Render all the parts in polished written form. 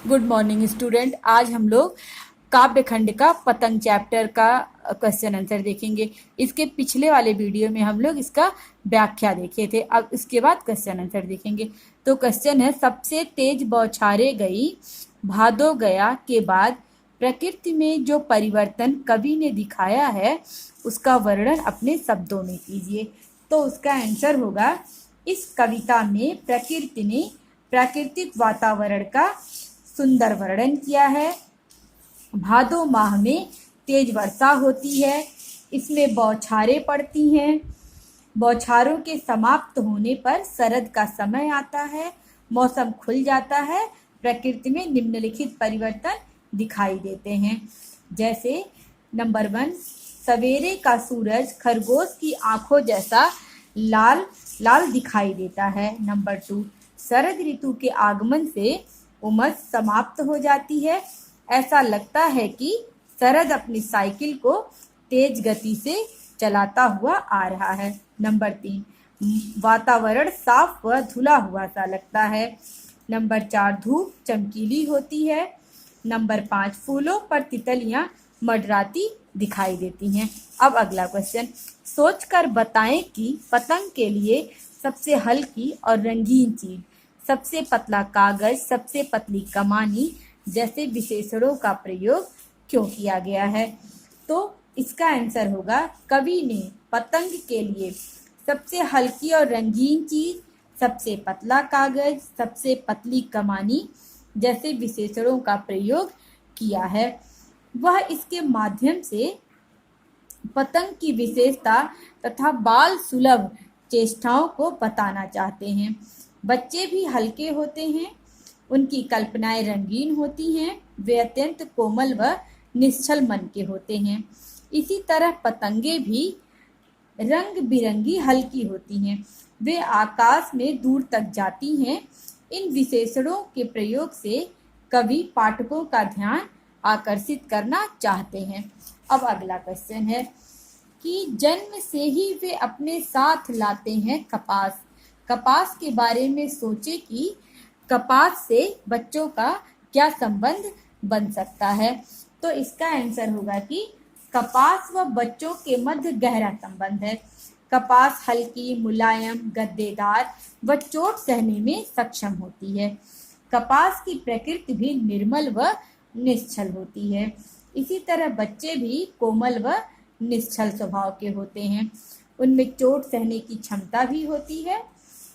Good morning student. आज हम लोग काव्य खंड का पतंग चैप्टर का क्वेश्चन आंसर देखेंगे। इसके पिछले वाले वीडियो में हम लोग इसका व्याख्या देखे थे। अब इसके बाद क्वेश्चन आंसर देखेंगे। तो क्वेश्चन है, सबसे तेज बौछारे गई भादो गया के बाद प्रकृति में जो परिवर्तन कवि ने दिखाया है उसका वर्णन अपने शब्दों में कीजिए। तो उसका आंसर होगा, इस कविता में प्रकृति ने प्राकृतिक वातावरण का सुंदर वर्णन किया है। भादो माह में तेज वर्षा होती है, इसमें बौछारें पड़ती हैं। बौछारों के समाप्त होने पर शरद का समय आता है, मौसम खुल जाता है, प्रकृति में निम्नलिखित परिवर्तन दिखाई देते हैं। जैसे नंबर 1, सवेरे का सूरज खरगोश की आंखों जैसा लाल लाल दिखाई देता है। नंबर 2, शरद ऋतु के आगमन से उमस समाप्त हो जाती है, ऐसा लगता है कि शरद अपनी साइकिल को तेज गति से चलाता हुआ आ रहा है। नंबर 3, वातावरण साफ व धुला हुआ सा लगता है। नंबर 4, धूप चमकीली होती है। नंबर 5, फूलों पर तितलियां मंडराती दिखाई देती हैं। अब अगला क्वेश्चन, सोचकर बताएं कि पतंग के लिए सबसे हल्की और रंगीन चीज, सबसे पतला कागज, सबसे पतली कमानी जैसे विशेषणों का प्रयोग क्यों किया गया है। तो इसका आंसर होगा, कवि ने पतंग के लिए सबसे हल्की और रंगीन चीज, सबसे पतला कागज, सबसे पतली कमानी जैसे विशेषणों का प्रयोग किया है। वह इसके माध्यम से पतंग की विशेषता तथा बाल सुलभ चेष्टाओं को बताना चाहते हैं। बच्चे भी हल्के होते हैं, उनकी कल्पनाएं रंगीन होती हैं, वे अत्यंत कोमल व निश्चल मन के होते हैं। इसी तरह पतंगे भी रंग बिरंगी हल्की होती हैं, वे आकाश में दूर तक जाती हैं। इन विशेषणों के प्रयोग से कवि पाठकों का ध्यान आकर्षित करना चाहते हैं। अब अगला क्वेश्चन है कि जन्म से ही वे अपने साथ लाते हैं कपास। कपास के बारे में सोचे कि कपास से बच्चों का क्या संबंध बन सकता है। तो इसका आंसर होगा कि कपास व बच्चों के मध्य गहरा संबंध है। कपास हल्की, मुलायम, गद्देदार व चोट सहने में सक्षम होती है। कपास की प्रकृति भी निर्मल व निश्चल होती है। इसी तरह बच्चे भी कोमल व निश्चल स्वभाव के होते हैं, उनमें चोट सहने की क्षमता भी होती है,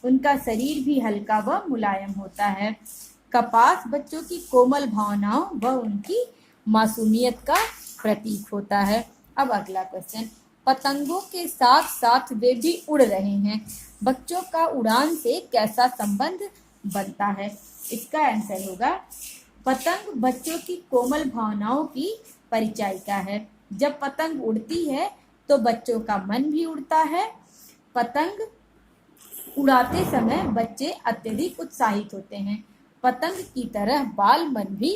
उनका शरीर भी हल्का व मुलायम होता है। कपास बच्चों की कोमल भावनाओं व उनकी मासूमियत का प्रतीक होता है। अब अगला क्वेश्चन, पतंगों के साथ साथ वे भी उड़ रहे हैं, बच्चों का उड़ान से कैसा संबंध बनता है। इसका आंसर होगा, पतंग बच्चों की कोमल भावनाओं की परिचायिका है। जब पतंग उड़ती है तो बच्चों का मन भी उड़ता है। पतंग उड़ाते समय बच्चे अत्यधिक उत्साहित होते हैं। पतंग की तरह बाल मन भी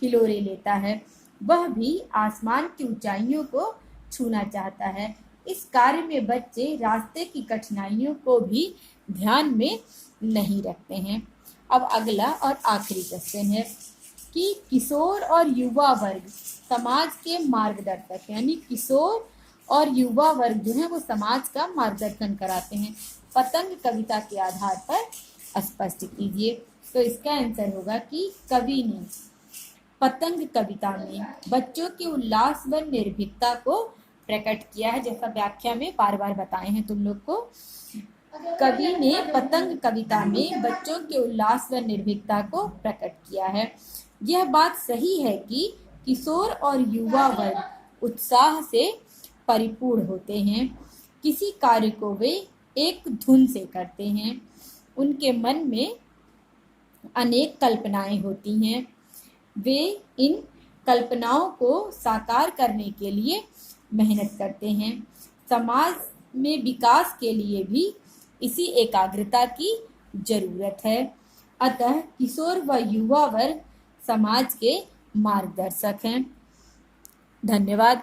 हिलोरे लेता है, वह भी आसमान की ऊंचाइयों को छूना चाहता है। इस कार्य में बच्चे रास्ते की कठिनाइयों को भी ध्यान में नहीं रखते हैं। अब अगला और आखिरी क्वेश्चन है कि किशोर और युवा वर्ग समाज के मार्गदर्शक, यानी किशोर और युवा वर्ग जो है वो समाज का मार्गदर्शन कराते हैं। पतंग कविता के आधार पर स्पष्ट कीजिए। तो इसका आंसर होगा कि कवि ने पतंग कविता में बच्चों के उल्लास व निर्भीकता को प्रकट किया है। जैसा व्याख्या में बार बार बताए हैं तुम लोग को, कवि ने पतंग कविता में बच्चों के उल्लास व निर्भीकता को प्रकट किया है। यह बात सही है कि किशोर और युवा वर्ग उत्साह से परिपूर्ण होते हैं, किसी कार्य को वे एक धुन से करते हैं, उनके मन में अनेक कल्पनाएं होती हैं, वे इन कल्पनाओं को साकार करने के लिए मेहनत करते हैं। समाज में विकास के लिए भी इसी एकाग्रता की जरूरत है। अतः किशोर व युवा वर्ग समाज के मार्गदर्शक हैं। धन्यवाद।